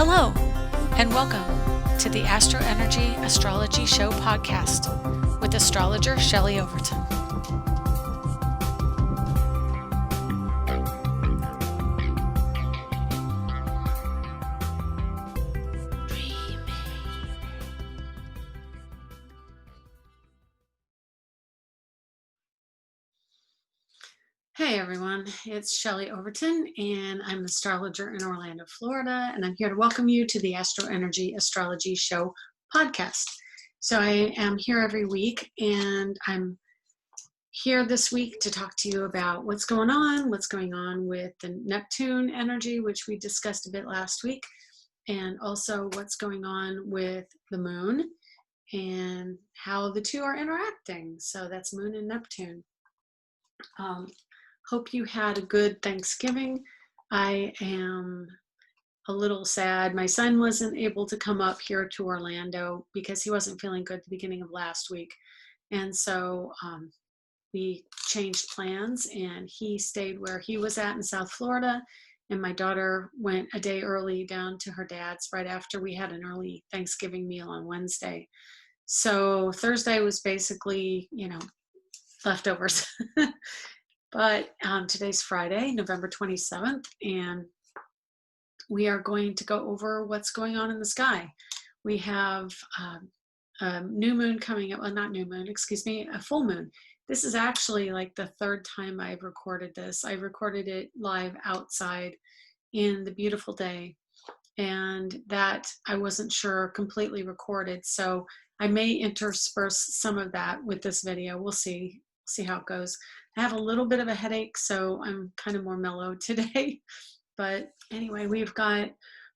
Hello, and welcome to the AstroEnergy Astrology Show podcast with Astrologer Shelley Overton. Hey everyone, it's Shelley Overton, and I'm an astrologer in Orlando, Florida, and I'm here to welcome you to the AstroEnergy Astrology Show podcast. So I am here every week, and I'm here this week to talk to you about what's going on with the Neptune energy, which we discussed a bit last week, and also what's going on with the moon and how the two are interacting. So that's moon and Neptune. Hope you had a good Thanksgiving. I am a little sad. My son wasn't able to come up here to Orlando because he wasn't feeling good at the beginning of last week. And so we changed plans, and he stayed where he was at in South Florida. And my daughter went a day early down to her dad's right after we had an early Thanksgiving meal on Wednesday. So Thursday was basically, leftovers. But today's Friday, November 27th, and we are going to go over what's going on in the sky. We have a new moon coming up, well, not new moon, excuse me, a full moon. This is actually like the third time I've recorded this. I recorded it live outside in the beautiful day, and that I wasn't sure completely recorded. So I may intersperse some of that with this video. We'll see how it goes. I have a little bit of a headache, so I'm kind of more mellow today. But anyway, we've got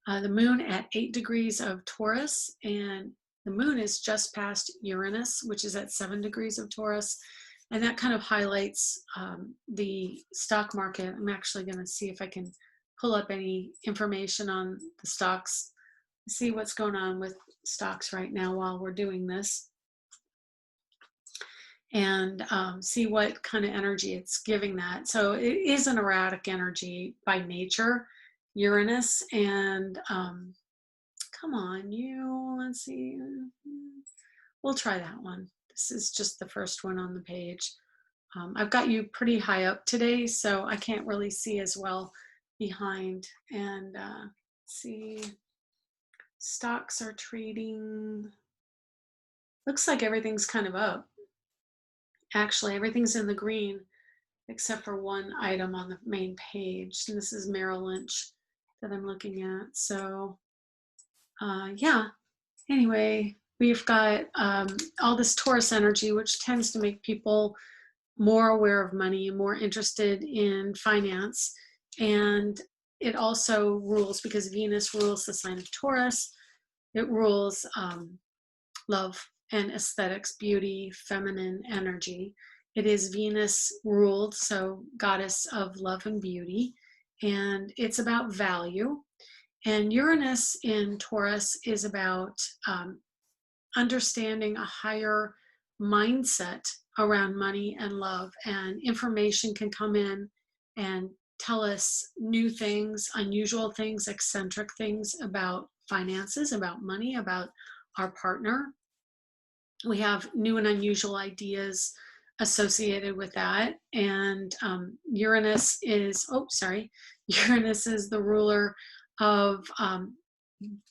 the moon at 8 degrees of Taurus, and the moon is just past Uranus, which is at 7 degrees of Taurus. And that kind of highlights the stock market. I'm actually going to see if I can pull up any information on the stocks, see what's going on with stocks right now while we're doing this, and see what kind of energy it's giving that. So it is an erratic energy by nature, Uranus, and come on, let's see. We'll try that one. This is just the first one on the page. I've got you pretty high up today, so I can't really see as well behind. And see, stocks are trading. Looks like everything's kind of up. Actually, everything's in the green except for one item on the main page. And this is Merrill Lynch that I'm looking at. So, yeah. Anyway, we've got all this Taurus energy, which tends to make people more aware of money, more interested in finance. And it also rules, because Venus rules the sign of Taurus. It rules love and aesthetics, beauty, feminine energy. It is Venus ruled, so goddess of love and beauty, and it's about value. And Uranus in Taurus is about understanding a higher mindset around money and love, and information can come in and tell us new things, unusual things, eccentric things about finances, about money, about our partner. We have new and unusual ideas associated with that. And Uranus is the ruler of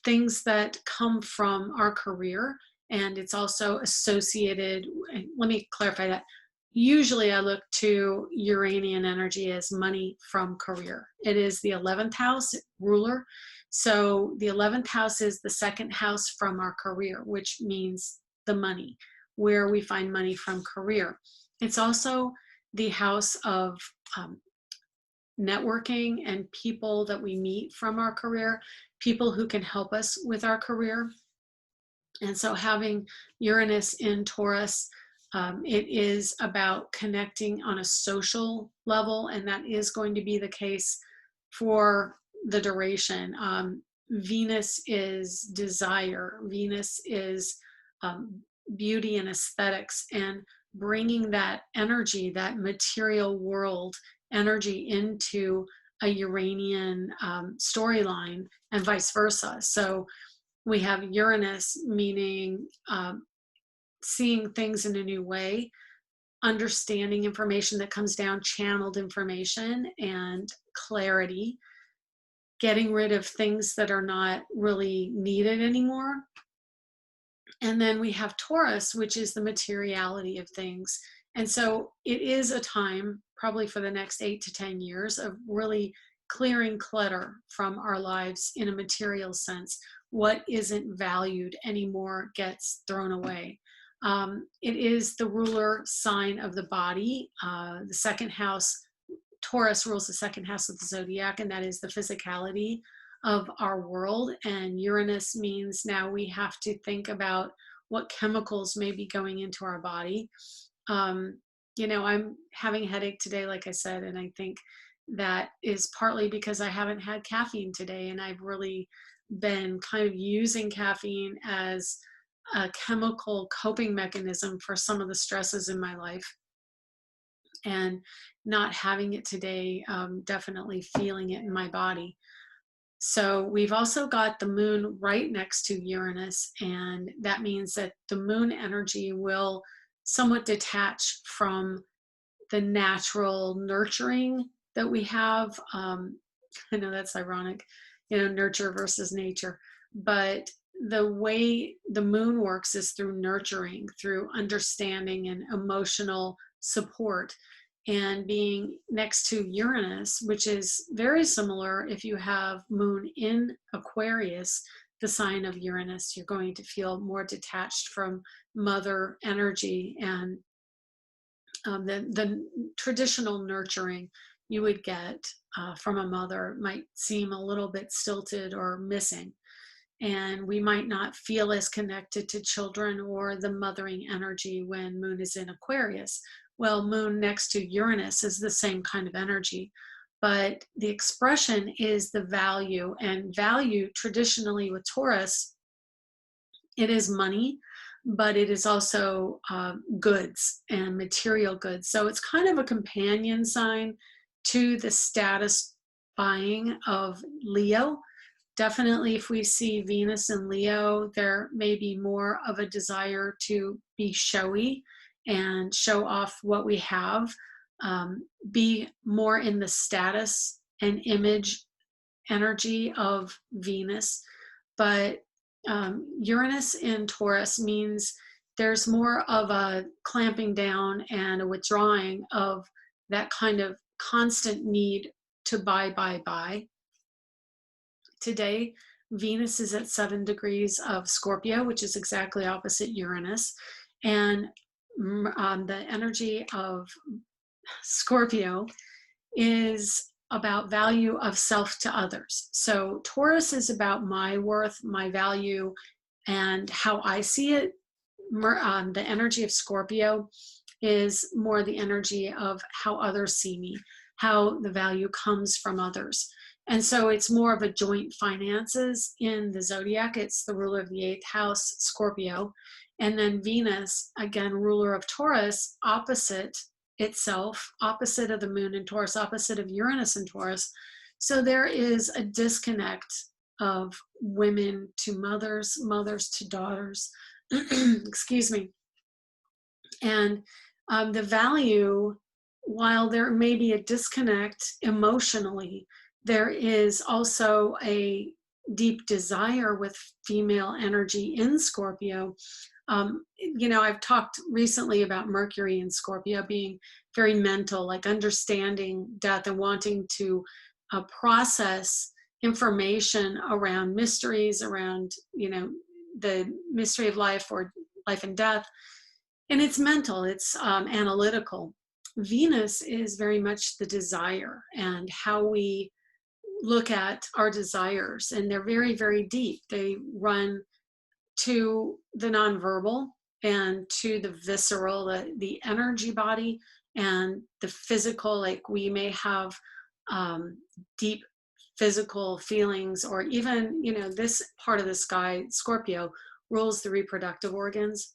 things that come from our career. And it's also associated, and let me clarify that. Usually I look to Uranian energy as money from career. It is the 11th house ruler. So the 11th house is the second house from our career, which means the money, where we find money from career. It's also the house of networking and people that we meet from our career, people who can help us with our career. And so having Uranus in Taurus, it is about connecting on a social level, and that is going to be the case for the duration. Venus is desire. Venus is beauty and aesthetics, and bringing that energy, that material world energy, into a Uranian storyline, and vice versa. So we have Uranus, meaning seeing things in a new way, understanding information that comes down, channeled information and clarity, getting rid of things that are not really needed anymore. And then we have Taurus, which is the materiality of things. And so it is a time, probably for the next 8 to 10 years, of really clearing clutter from our lives in a material sense. What isn't valued anymore gets thrown away. It is the ruler sign of the body. The second house, Taurus rules the second house of the zodiac, and that is the physicality of our world. And Uranus means now we have to think about what chemicals may be going into our body. I'm having a headache today, like I said, and I think that is partly because I haven't had caffeine today, and I've really been kind of using caffeine as a chemical coping mechanism for some of the stresses in my life. And not having it today, definitely feeling it in my body. So we've also got the moon right next to Uranus, and that means that the moon energy will somewhat detach from the natural nurturing that we have. I know that's ironic, nurture versus nature, but the way the moon works is through nurturing, through understanding and emotional support. And being next to Uranus, which is very similar if you have moon in Aquarius, the sign of Uranus, you're going to feel more detached from mother energy, and the traditional nurturing you would get from a mother might seem a little bit stilted or missing. And we might not feel as connected to children or the mothering energy when moon is in Aquarius. Well, moon next to Uranus is the same kind of energy, but the expression is the value. And value, traditionally with Taurus, it is money, but it is also goods and material goods. So it's kind of a companion sign to the status buying of Leo. Definitely, if we see Venus in Leo, there may be more of a desire to be showy and show off what we have, be more in the status and image energy of Venus. But Uranus in Taurus means there's more of a clamping down and a withdrawing of that kind of constant need to buy. Today, Venus is at 7 degrees of Scorpio, which is exactly opposite Uranus. And the energy of Scorpio is about value of self to others. So Taurus is about my worth, my value, and how I see it. The energy of Scorpio is more the energy of how others see me, how the value comes from others. And so it's more of a joint finances in the zodiac. It's the ruler of the 8th house, Scorpio. And then Venus, again, ruler of Taurus, opposite itself, opposite of the moon in Taurus, opposite of Uranus in Taurus. So there is a disconnect of women to mothers, mothers to daughters, excuse me. And the value, while there may be a disconnect emotionally, there is also a deep desire with female energy in Scorpio. I've talked recently about Mercury in Scorpio being very mental, like understanding death and wanting to process information around mysteries, around, the mystery of life or life and death. And it's mental, it's analytical. Venus is very much the desire and how we look at our desires, and they're very, very deep. They run to the nonverbal and to the visceral, the energy body, and the physical. Like we may have deep physical feelings, or even, this part of the sky, Scorpio, rules the reproductive organs.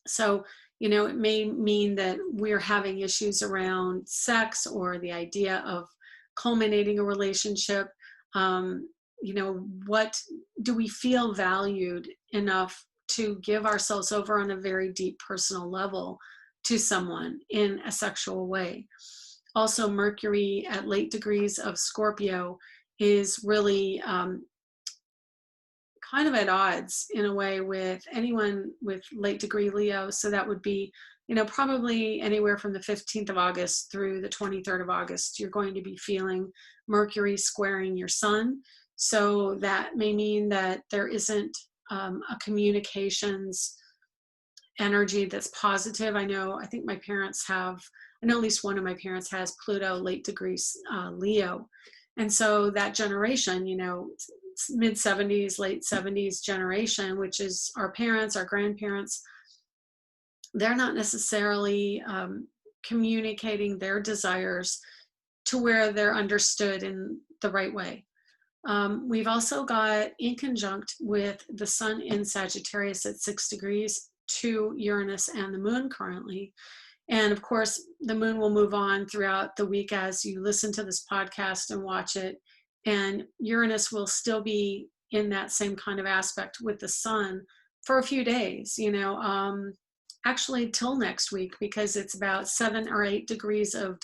So, it may mean that we're having issues around sex or the idea of culminating a relationship. What do we feel valued enough to give ourselves over on a very deep personal level to someone in a sexual way? Also, Mercury at late degrees of Scorpio is really kind of at odds in a way with anyone with late degree Leo. So that would be, probably anywhere from the 15th of August through the 23rd of August, you're going to be feeling Mercury squaring your sun. So that may mean that there isn't a communications energy that's positive. I think my parents have, I know at least one of my parents has Pluto late degrees Leo. And so that generation, mid 70s, late 70s generation, which is our parents, our grandparents, they're not necessarily communicating their desires to where they're understood in the right way. We've also got in conjunct with the sun in Sagittarius at 6 degrees to Uranus and the moon currently. And of course, the moon will move on throughout the week as you listen to this podcast and watch it. And Uranus will still be in that same kind of aspect with the sun for a few days, actually till next week, because it's about 7 or 8 degrees of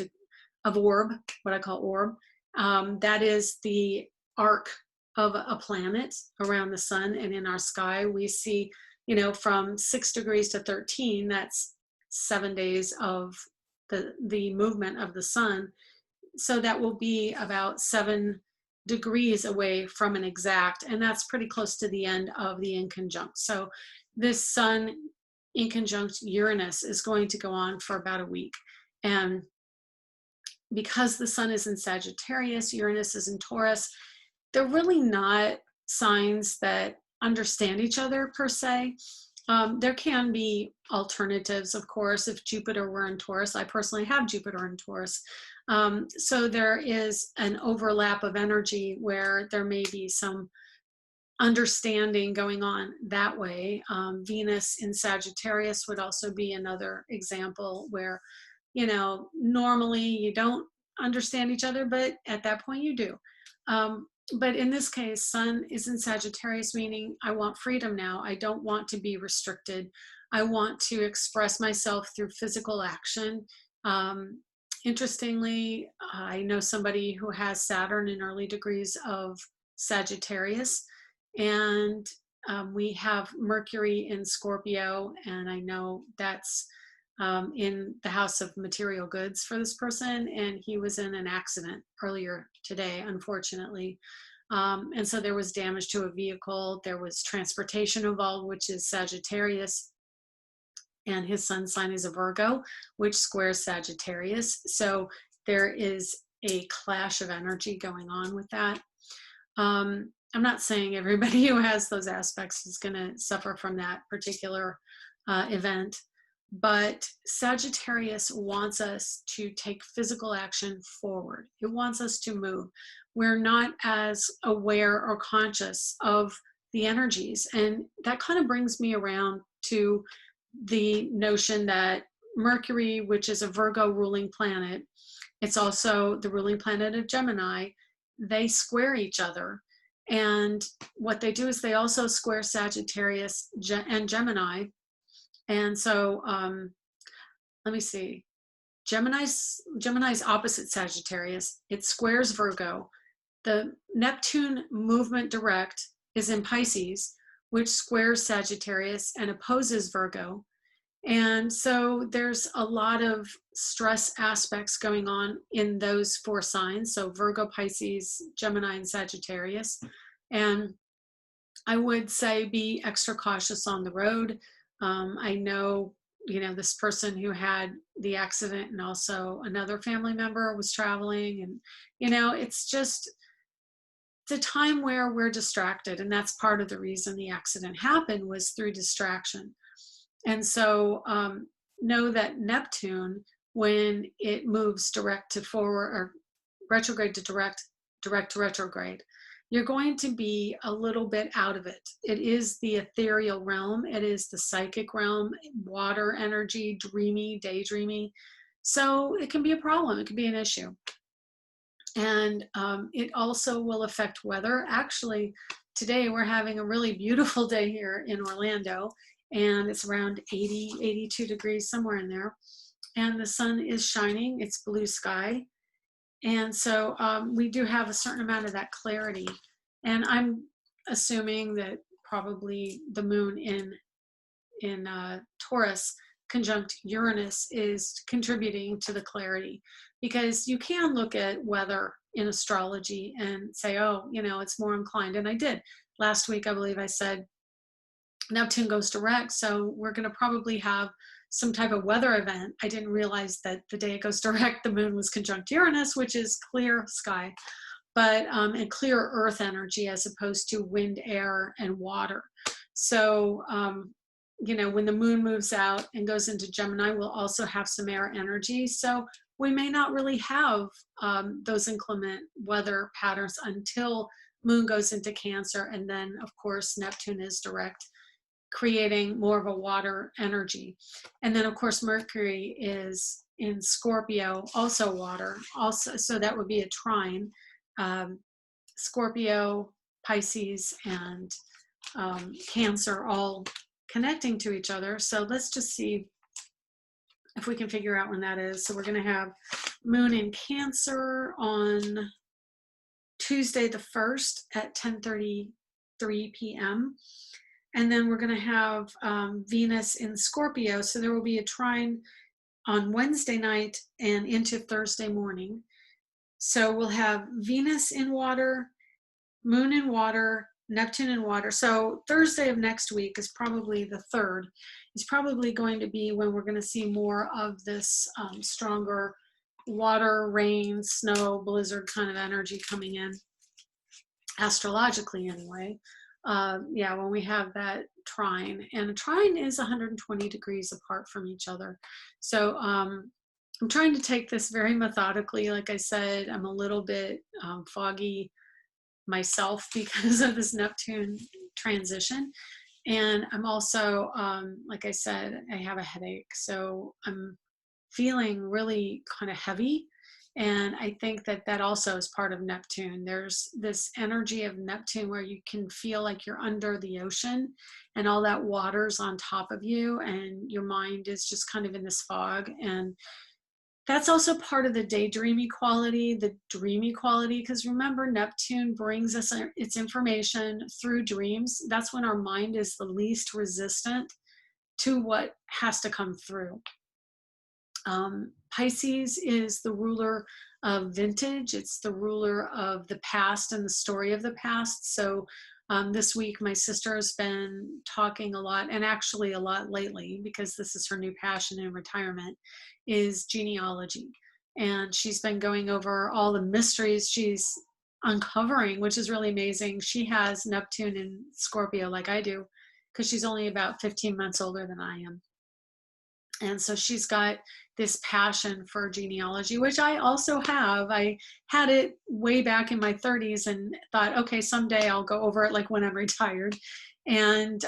orb, what I call orb. That is the arc of a planet around the sun. And in our sky, we see, from 6 degrees to 13, that's 7 days of the movement of the sun. So that will be about 7 degrees away from an exact, and that's pretty close to the end of the inconjunct. So this sun inconjunct Uranus is going to go on for about a week. And because the sun is in Sagittarius, Uranus is in Taurus, they're really not signs that understand each other per se. There can be alternatives, of course, if Jupiter were in Taurus. I personally have Jupiter in Taurus. So there is an overlap of energy where there may be some understanding going on that way. Venus in Sagittarius would also be another example where, normally you don't understand each other, but at that point you do. But in this case, sun is in Sagittarius, meaning I want freedom now. I don't want to be restricted. I want to express myself through physical action. Interestingly, I know somebody who has Saturn in early degrees of Sagittarius, and we have Mercury in Scorpio, and I know that's in the house of material goods for this person, and he was in an accident earlier today, unfortunately. And so there was damage to a vehicle. There was transportation involved, which is Sagittarius, and his sun sign is a Virgo, which squares Sagittarius. So there is a clash of energy going on with that. I'm not saying everybody who has those aspects is going to suffer from that particular event, but Sagittarius wants us to take physical action forward. It wants us to move. We're not as aware or conscious of the energies. And that kind of brings me around to the notion that Mercury, which is a Virgo ruling planet, it's also the ruling planet of Gemini, they square each other. And what they do is they also square Sagittarius and Gemini. And so, let me see, Gemini's opposite Sagittarius, it squares Virgo. The Neptune movement direct is in Pisces, which squares Sagittarius and opposes Virgo. And so there's a lot of stress aspects going on in those 4 signs. So Virgo, Pisces, Gemini, and Sagittarius. And I would say be extra cautious on the road. I know, this person who had the accident, and also another family member was traveling, and, it's a time where we're distracted. And that's part of the reason the accident happened, was through distraction. And so know that Neptune, when it moves direct to forward, or retrograde to direct to retrograde, you're going to be a little bit out of it. It is the ethereal realm. It is the psychic realm, water energy, dreamy, daydreamy. So it can be a problem. It can be an issue. And it also will affect weather. Actually, today we're having a really beautiful day here in Orlando, and it's around 80, 82 degrees, somewhere in there. And the sun is shining, it's blue sky. And so we do have a certain amount of that clarity. And I'm assuming that probably the moon in Taurus conjunct Uranus is contributing to the clarity, because you can look at weather in astrology and say, oh, it's more inclined. And I did last week, I believe I said Neptune goes direct, so we're going to probably have some type of weather event. I didn't realize that the day it goes direct, the moon was conjunct Uranus, which is clear sky, but and clear earth energy as opposed to wind, air, and water. So when the moon moves out and goes into Gemini, we'll also have some air energy. So we may not really have those inclement weather patterns until moon goes into Cancer. And then, of course, Neptune is direct, creating more of a water energy. And then, of course, Mercury is in Scorpio, also water. Also, so that would be a trine. Scorpio, Pisces, and Cancer all connecting to each other. So let's just see if we can figure out when that is. So we're going to have moon in Cancer on Tuesday the 1st at 10:33 p.m. And then we're going to have Venus in Scorpio. So there will be a trine on Wednesday night and into Thursday morning. So we'll have Venus in water, moon in water, Neptune in water. So Thursday of next week is probably the 3rd. Is probably going to be when we're going to see more of this stronger water, rain, snow, blizzard kind of energy coming in, astrologically anyway. When we have that trine, and a trine is 120 degrees apart from each other. So I'm trying to take this very methodically. Like I said, I'm a little bit foggy myself because of this Neptune transition. And I'm also, like I said, I have a headache. So I'm feeling really kind of heavy. And I think that that also is part of Neptune. There's this energy of Neptune where you can feel like you're under the ocean and all that water's on top of you and your mind is just kind of in this fog. And that's also part of the daydreamy quality, the dreamy quality, because remember, Neptune brings us its information through dreams. That's when our mind is the least resistant to what has to come through. Pisces is the ruler of vintage. It's the ruler of the past and the story of the past. So this week, my sister has been talking a lot, and actually a lot lately, because this is her new passion in retirement, is genealogy. And she's been going over all the mysteries she's uncovering, which is really amazing. She has Neptune in Scorpio like I do, because she's only about 15 months older than I am. And so she's got this passion for genealogy, which I also have. I had it way back in my 30s and thought, okay, someday I'll go over it like when I'm retired. And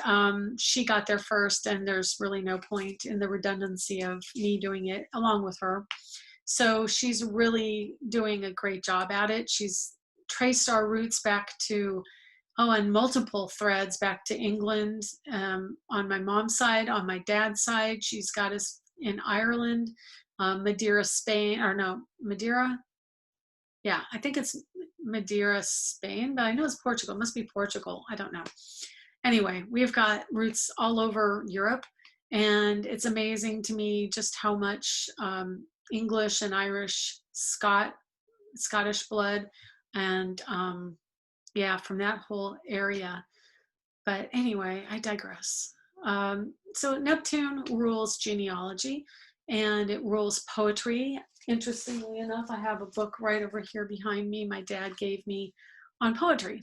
she got there first, and there's really no point in the redundancy of me doing it along with her. So she's really doing a great job at it. She's traced our roots back to, and multiple threads back to England on my mom's side. On my dad's side, she's got us in Ireland, Madeira, Spain, or no, Madeira. Yeah, I think it's Madeira, Spain, but I know it's Portugal. It must be Portugal. I don't know. Anyway, we've got roots all over Europe, and it's amazing to me just how much English and Irish, Scottish blood, and from that whole area. But anyway, I digress. So Neptune rules genealogy, and it rules poetry. Interestingly enough, I have a book right over here behind me my dad gave me on poetry.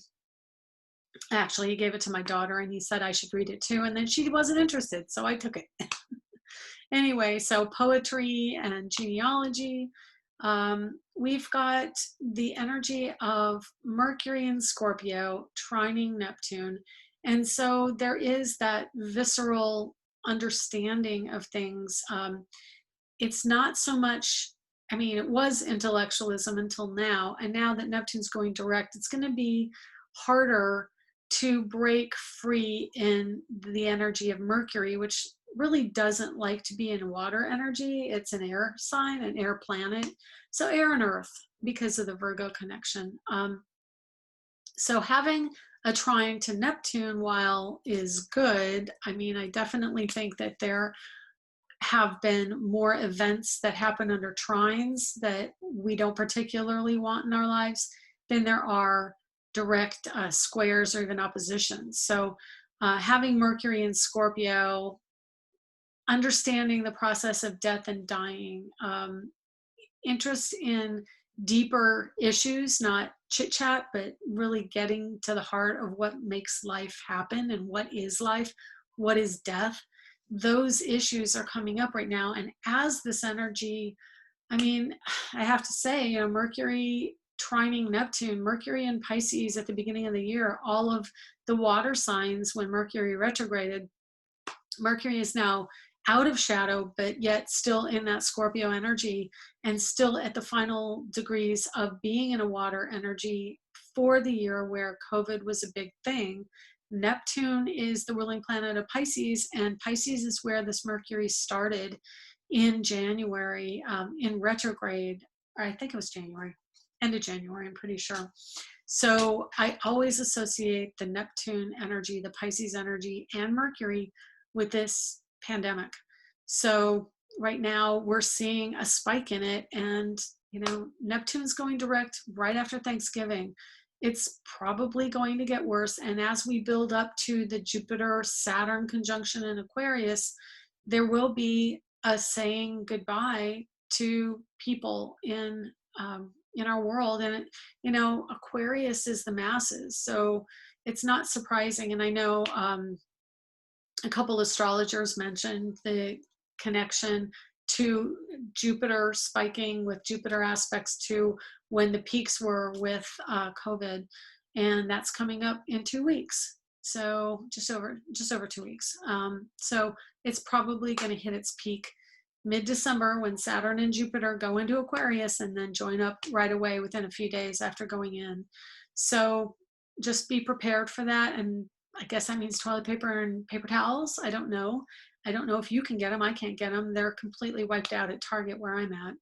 Actually, he gave it to my daughter, and he said I should read it too, and then she wasn't interested, so I took it. Anyway, so poetry and genealogy. We've got the energy of Mercury in Scorpio trining Neptune. And so there is that visceral understanding of things. It's not so much I mean, it was intellectualism until now. And now that Neptune's going direct, it's going to be harder to break free in the energy of Mercury, which really doesn't like to be in water energy. It's an air sign, an air planet. So air and earth because of the Virgo connection. So having a trine to Neptune, while is good, I mean, I definitely think that there have been more events that happen under trines that we don't particularly want in our lives than there are direct squares or even oppositions. So having Mercury in Scorpio, understanding the process of death and dying, interest in deeper issues, not chit chat, but really getting to the heart of what makes life happen and what is life, what is death. Those issues are coming up right now. And as this energy, I mean, I have to say, you know, Mercury trining Neptune, Mercury in Pisces at the beginning of the year, all of the water signs when Mercury retrograded, Mercury is now out of shadow, but yet still in that Scorpio energy and still at the final degrees of being in a water energy for the year where COVID was a big thing. Neptune is the ruling planet of Pisces, and Pisces is where this Mercury started in January in retrograde. Or I think it was January, end of January, I'm pretty sure. So I always associate the Neptune energy, the Pisces energy, and Mercury with this pandemic. So right now we're seeing a spike in it, and you know, Neptune's going direct right after Thanksgiving. It's probably going to get worse, and as we build up to the Jupiter Saturn conjunction in Aquarius, there will be a saying goodbye to people in our world. And you know, Aquarius is the masses, so it's not surprising. And I know a couple astrologers mentioned the connection to Jupiter spiking with Jupiter aspects to when the peaks were with COVID, and that's coming up in 2 weeks. So just over 2 weeks. So it's probably going to hit its peak mid-December when Saturn and Jupiter go into Aquarius and then join up right away within a few days after going in. So just be prepared for that. And I guess that means toilet paper and paper towels. I don't know. I don't know if you can get them. I can't get them. They're completely wiped out at Target where I'm at.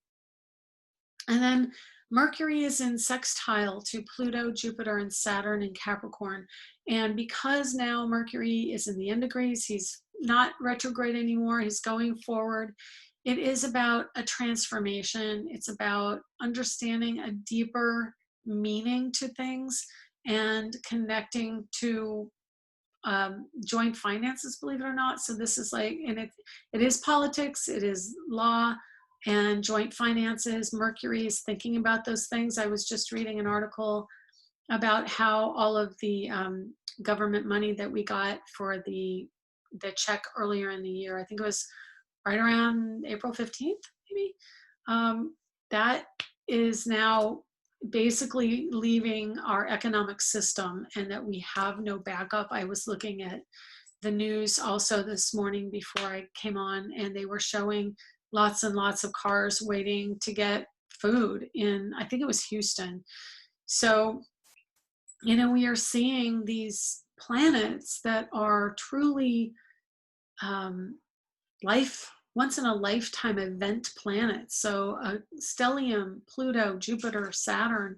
And then Mercury is in sextile to Pluto, Jupiter, and Saturn in Capricorn. And because now Mercury is in the end degrees, he's not retrograde anymore, he's going forward. It is about a transformation. It's about understanding a deeper meaning to things and connecting to joint finances, believe it or not. So this is like, and it is politics, it is law and joint finances. Mercury is thinking about those things. I was just reading an article about how all of the government money that we got for the check earlier in the year, I think it was right around April 15th, maybe, that is now basically leaving our economic system and that we have no backup. I was looking at the news also this morning before I came on, and they were showing lots and lots of cars waiting to get food in, I think it was Houston. So, you know, we are seeing these planets that are truly once in a lifetime event planets. So stellium, Pluto, Jupiter, Saturn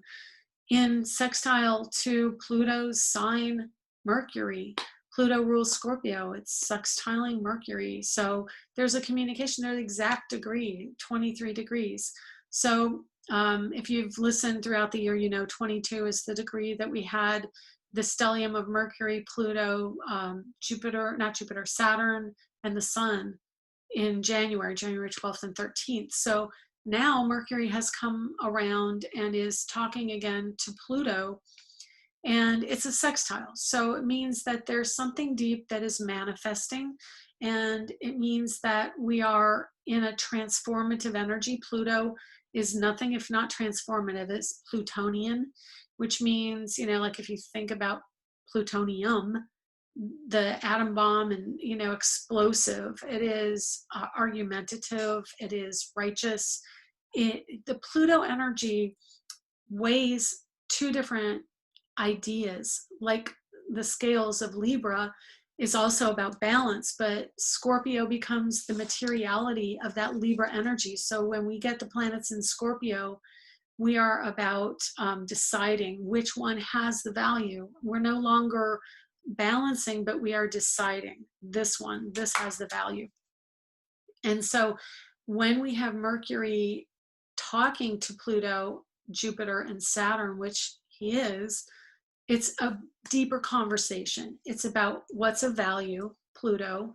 in sextile to Pluto's sign Mercury. Pluto rules Scorpio. It's sextiling Mercury. So there's a communication, they're the exact degree, 23 degrees. So if you've listened throughout the year, you know 22 is the degree that we had the stellium of Mercury, Pluto, Saturn, and the Sun in January 12th and 13th. So now Mercury has come around and is talking again to Pluto, and it's a sextile. So it means that there's something deep that is manifesting, and it means that we are in a transformative energy. Pluto is nothing if not transformative. It's Plutonian, which means, you know, like if you think about plutonium, the atom bomb, and you know, explosive. It is argumentative. It is righteous. the Pluto energy weighs two different ideas. Like the scales of Libra is also about balance, but Scorpio becomes the materiality of that Libra energy. So when we get the planets in Scorpio, we are about deciding which one has the value. We're no longer balancing, but we are deciding this has the value. And so when we have Mercury talking to Pluto, Jupiter, and Saturn, which he is, it's a deeper conversation. It's about what's of value, Pluto.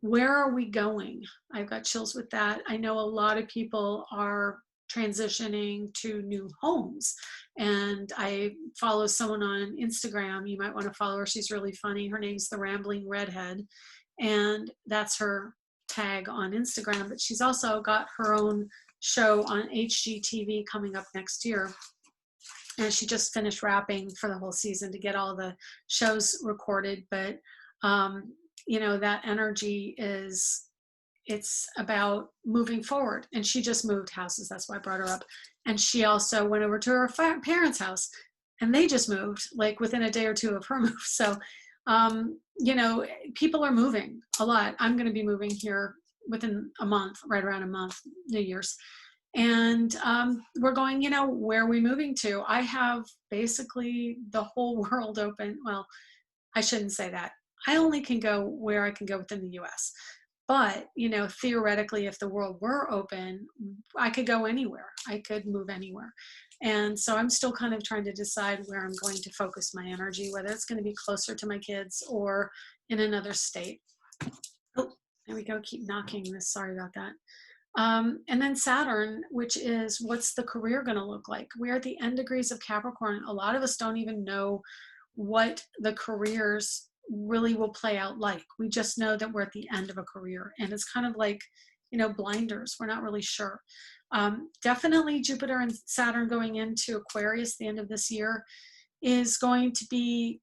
Where are we going? I've got chills with that. I know a lot of people are transitioning to new homes. And I follow someone on Instagram. You might want to follow her. She's really funny. Her name's The Rambling Redhead. And that's her tag on Instagram. But she's also got her own show on HGTV coming up next year. And she just finished wrapping for the whole season to get all the shows recorded. But, you know, that energy it's about moving forward. And she just moved houses. That's why I brought her up. And she also went over to her parents' house, and they just moved like within a day or two of her move. So, you know, people are moving a lot. I'm going to be moving here within a month, right around a month, New Year's. And we're going, you know, where are we moving to? I have basically the whole world open. Well, I shouldn't say that. I only can go where I can go within the US. But, you know, theoretically, if the world were open, I could go anywhere. I could move anywhere. And so I'm still kind of trying to decide where I'm going to focus my energy, whether it's going to be closer to my kids or in another state. Oh, there we go. Keep knocking this. Sorry about that. And then Saturn, which is what's the career going to look like? We're at the end degrees of Capricorn. A lot of us don't even know what the careers really will play out like. We just know that we're at the end of a career, and it's kind of like, you know, blinders. We're not really sure. Definitely Jupiter and Saturn going into Aquarius the end of this year is going to be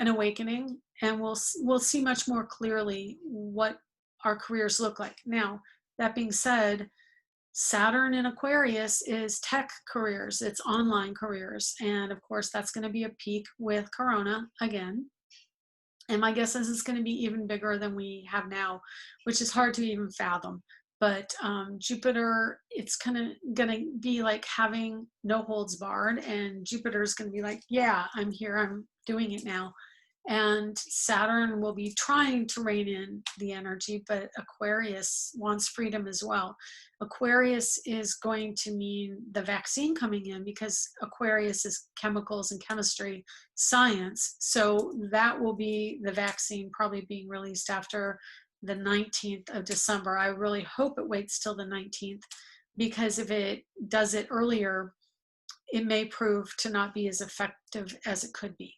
an awakening, and we'll see much more clearly what our careers look like. Now, that being said, Saturn in Aquarius is tech careers, it's online careers. And of course, that's going to be a peak with Corona again. And my guess is it's going to be even bigger than we have now, which is hard to even fathom. But Jupiter, it's kind of going to be like having no holds barred. And Jupiter is going to be like, yeah, I'm here, I'm doing it now. And Saturn will be trying to rein in the energy, but Aquarius wants freedom as well. Aquarius is going to mean the vaccine coming in, because Aquarius is chemicals and chemistry science. So that will be the vaccine probably being released after the 19th of December. I really hope it waits till the 19th, because if it does it earlier, it may prove to not be as effective as it could be.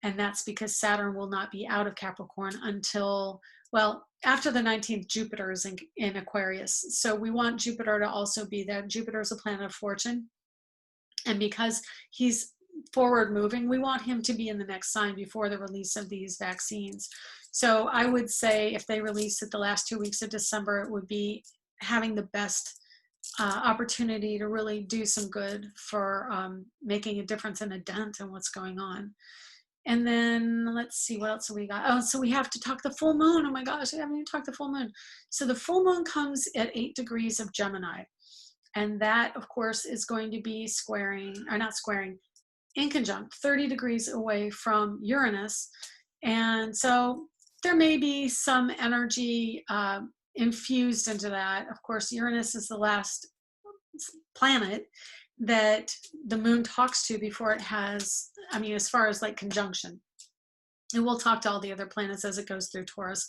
And that's because Saturn will not be out of Capricorn until, well, after the 19th, Jupiter is in Aquarius. So we want Jupiter to also be there. Jupiter is a planet of fortune. And because he's forward moving, we want him to be in the next sign before the release of these vaccines. So I would say if they release it the last 2 weeks of December, it would be having the best opportunity to really do some good for making a difference and a dent in what's going on. And then let's see, what else have we got? Oh, so we have to talk the full moon. Oh my gosh, we haven't even talked the full moon. So the full moon comes at 8 degrees of Gemini. And that, of course, is going to be in conjunct, 30 degrees away from Uranus. And so there may be some energy infused into that. Of course, Uranus is the last planet that the moon talks to before it has, I mean, as far as like conjunction. And we'll talk to all the other planets as it goes through Taurus,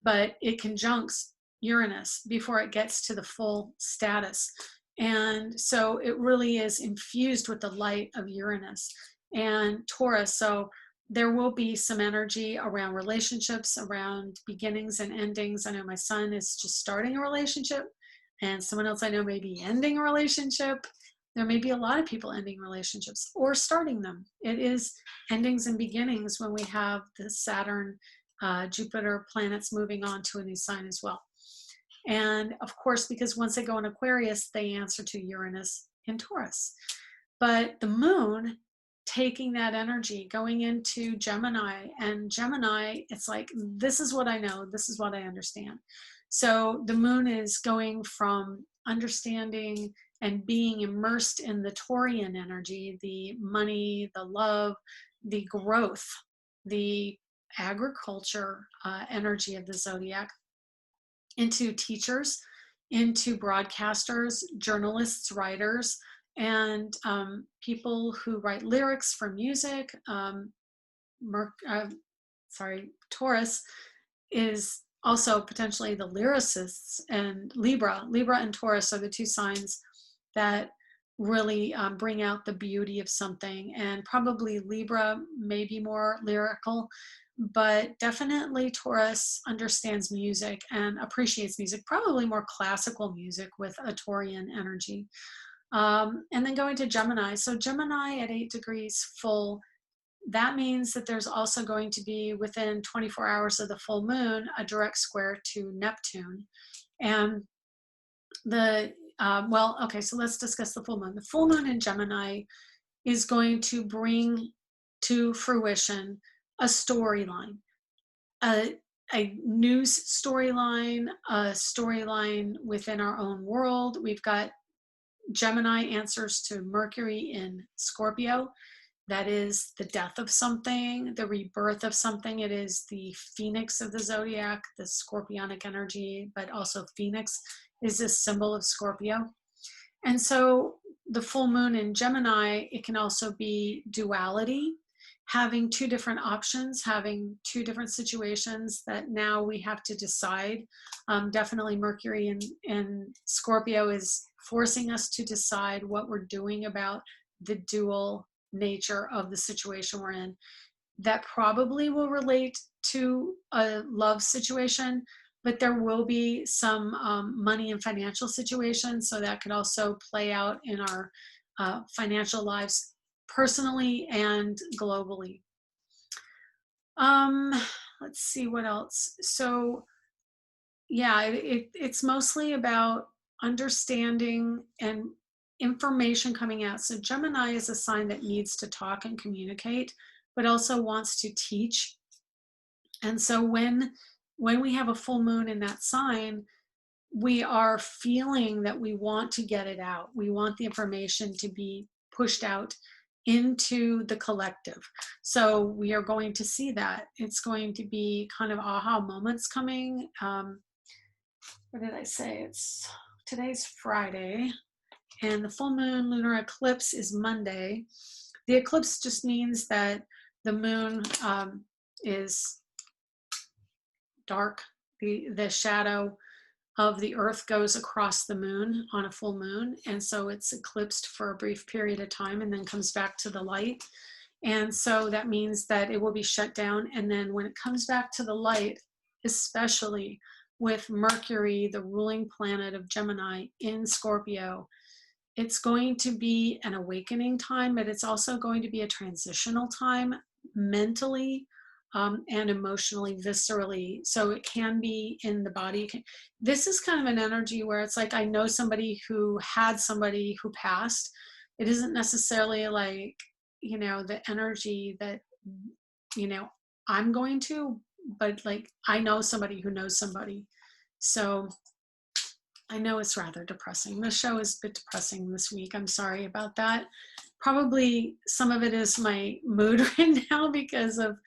but it conjuncts Uranus before it gets to the full status. And so it really is infused with the light of Uranus and Taurus. So there will be some energy around relationships, around beginnings and endings. I know my son is just starting a relationship, and someone else I know may be ending a relationship. There may be a lot of people ending relationships or starting them. It is endings and beginnings when we have the Saturn, Jupiter planets moving on to a new sign as well. And of course, because once they go in Aquarius, they answer to Uranus in Taurus. But the moon taking that energy, going into Gemini, and Gemini, it's like, this is what I know, this is what I understand. So the moon is going from understanding and being immersed in the Taurian energy, the money, the love, the growth, the agriculture energy of the zodiac, into teachers, into broadcasters, journalists, writers, and people who write lyrics for music. Taurus is also potentially the lyricists, and Libra and Taurus are the two signs that really bring out the beauty of something. And probably Libra may be more lyrical, but definitely Taurus understands music and appreciates music, probably more classical music with a Taurian energy. And then going to Gemini. So Gemini at 8 degrees full, that means that there's also going to be, within 24 hours of the full moon, a direct square to Neptune. And so let's discuss the full moon. The full moon in Gemini is going to bring to fruition a storyline, a news storyline, a storyline within our own world. We've got Gemini answers to Mercury in Scorpio. That is the death of something, the rebirth of something. It is the phoenix of the zodiac, the scorpionic energy, but also phoenix is a symbol of Scorpio. And so the full moon in Gemini, it can also be duality, having two different options, having two different situations that now we have to decide. Definitely Mercury in Scorpio is forcing us to decide what we're doing about the dual nature of the situation we're in. That probably will relate to a love situation, but there will be some money and financial situations, so that could also play out in our financial lives, personally and globally. Let's see what else. So yeah, it's mostly about understanding and information coming out. So Gemini is a sign that needs to talk and communicate, but also wants to teach. And so when we have a full moon in that sign, we are feeling that we want to get it out. We want the information to be pushed out into the collective. So we are going to see that. It's going to be kind of aha moments coming. What did I say? Today's Friday, and the full moon lunar eclipse is Monday. The eclipse just means that the moon is dark. The shadow of the earth goes across the moon on a full moon, and so it's eclipsed for a brief period of time and then comes back to the light. And so that means that it will be shut down, and then when it comes back to the light, especially with Mercury, the ruling planet of Gemini, in Scorpio, it's going to be an awakening time, but it's also going to be a transitional time mentally and emotionally, viscerally. So it can be in the body. This is kind of an energy where it's like, I know somebody who had somebody who passed. It isn't necessarily like, the energy that, I'm going to, but like, I know somebody who knows somebody. So I know it's rather depressing. The show is a bit depressing this week. I'm sorry about that. Probably some of it is my mood right now because of,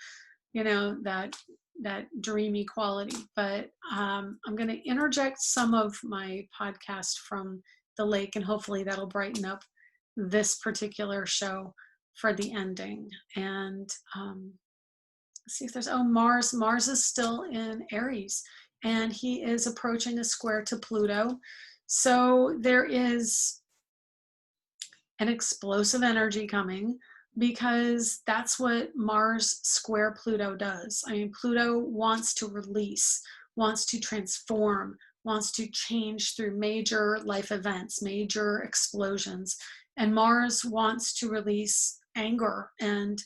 that dreamy quality. But I'm going to interject some of my podcast from the lake, and hopefully that'll brighten up this particular show for the ending. And let's see if there's, Mars. Mars is still in Aries, and he is approaching a square to Pluto. So there is an explosive energy coming, because that's what Mars square Pluto does. I mean, Pluto wants to release, wants to transform, wants to change through major life events, major explosions. And Mars wants to release anger and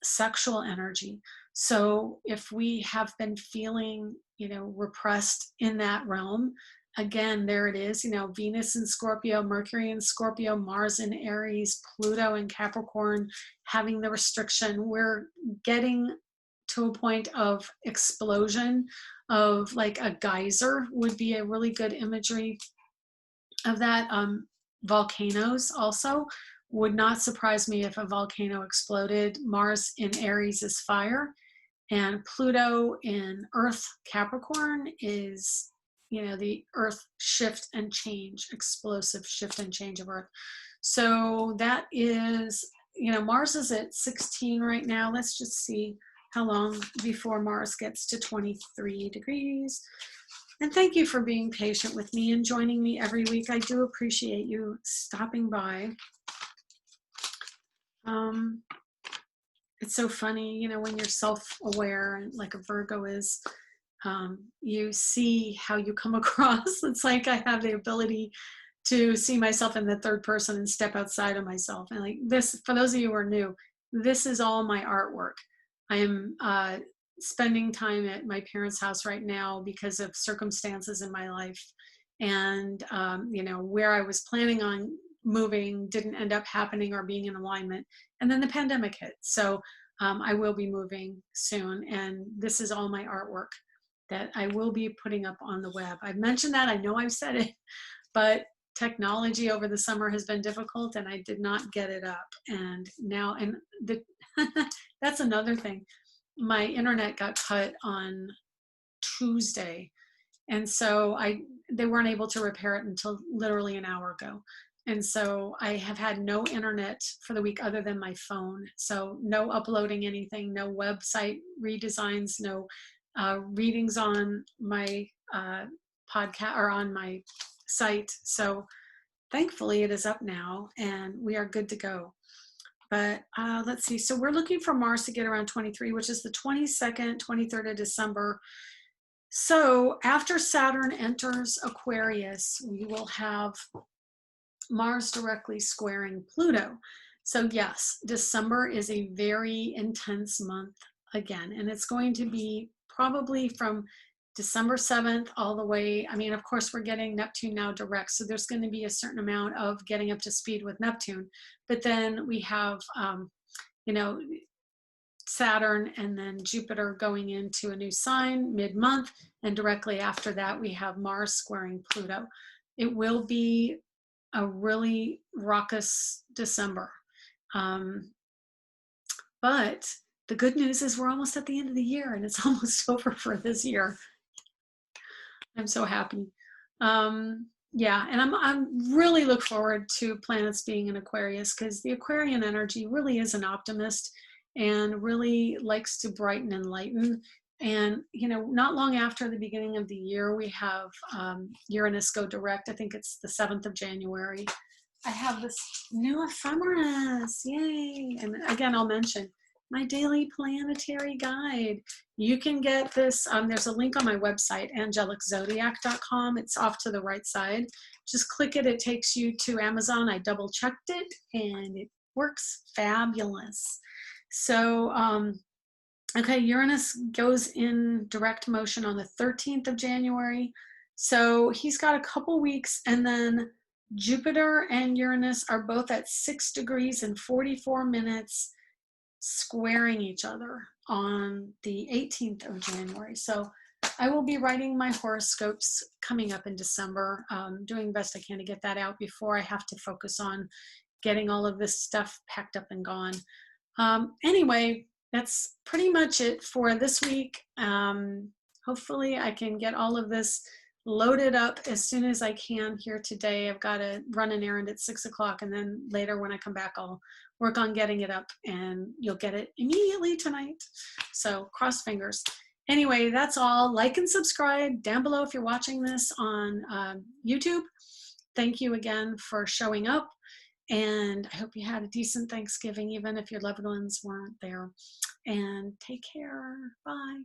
sexual energy. So if we have been feeling, repressed in that realm, again, there it is, Venus in Scorpio, Mercury in Scorpio, Mars in Aries, Pluto in Capricorn, having the restriction. We're getting to a point of explosion, of like a geyser would be a really good imagery of that. Volcanoes also would not surprise me if a volcano exploded. Mars in Aries is fire, and Pluto in Earth Capricorn is, the Earth shift and change, explosive shift and change of Earth. So that is, Mars is at 16 right now. Let's just see how long before Mars gets to 23 degrees. And thank you for being patient with me and joining me every week. I do appreciate you stopping by. It's so funny, when you're self-aware, like a Virgo is, you see how you come across. It's like I have the ability to see myself in the third person and step outside of myself. And like this, for those of you who are new, this is all my artwork. I am spending time at my parents' house right now because of circumstances in my life. And, where I was planning on moving didn't end up happening or being in alignment. And then the pandemic hit. So I will be moving soon. And this is all my artwork that I will be putting up on the web. I've mentioned that, I know I've said it, but technology over the summer has been difficult and I did not get it up. And now, that's another thing. My internet got cut on Tuesday. And so they weren't able to repair it until literally an hour ago. And so I have had no internet for the week other than my phone. So no uploading anything, no website redesigns, no readings on my podcast or on my site. So thankfully it is up now and we are good to go. But let's see. So we're looking for Mars to get around 23, which is the 22nd, 23rd of December. So after Saturn enters Aquarius, we will have Mars directly squaring Pluto. So yes, December is a very intense month again, and it's going to be probably from December 7th all the way. I mean, of course, we're getting Neptune now direct, so there's going to be a certain amount of getting up to speed with Neptune. But then we have, Saturn and then Jupiter going into a new sign mid-month, and directly after that, we have Mars squaring Pluto. It will be a really raucous December. But the good news is we're almost at the end of the year and it's almost over for this year. I'm so happy. Yeah, and I'm really look forward to planets being in Aquarius because the Aquarian energy really is an optimist and really likes to brighten and lighten. And, not long after the beginning of the year, we have Uranus go direct. I think it's the 7th of January. I have this new ephemeris, yay. And again, I'll mention my daily planetary guide. You can get this, there's a link on my website, angeliczodiac.com. It's off to the right side. Just click it, it takes you to Amazon. I double checked it and it works fabulous. So, okay, Uranus goes in direct motion on the 13th of January. So he's got a couple weeks, and then Jupiter and Uranus are both at 6 degrees and 44 minutes squaring each other on the 18th of January. So I will be writing my horoscopes coming up in December, doing the best I can to get that out before I have to focus on getting all of this stuff packed up and gone. Anyway, that's pretty much it for this week. Hopefully I can get all of this loaded up as soon as I can here today. I've got to run an errand at 6 o'clock, and then later when I come back, I'll work on getting it up and you'll get it immediately tonight. So cross fingers. Anyway, that's all. Like and subscribe down below if you're watching this on YouTube. Thank you again for showing up. And I hope you had a decent Thanksgiving, even if your loved ones weren't there. And take care. Bye.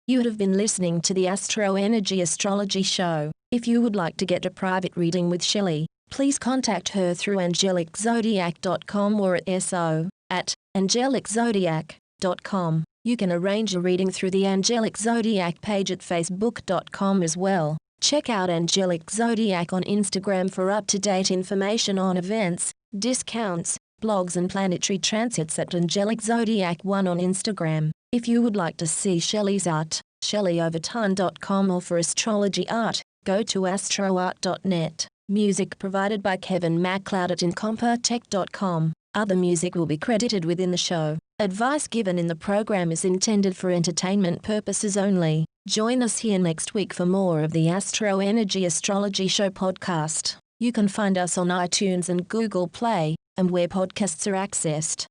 You have been listening to the AstroEnergy Astrology Show. If you would like to get a private reading with Shelley, please contact her through angeliczodiac.com or at so@angeliczodiac.com. You can arrange a reading through the Angelic Zodiac page at facebook.com as well. Check out Angelic Zodiac on Instagram for up-to-date information on events, discounts, blogs and planetary transits at Angelic Zodiac 1 on Instagram. If you would like to see Shelley's art, shelleyoverton.com, or for astrology art, go to astroart.net. Music provided by Kevin MacLeod at incompetech.com. Other music will be credited within the show. Advice given in the program is intended for entertainment purposes only. Join us here next week for more of the AstroEnergy Astrology Show podcast. You can find us on iTunes and Google Play, and where podcasts are accessed.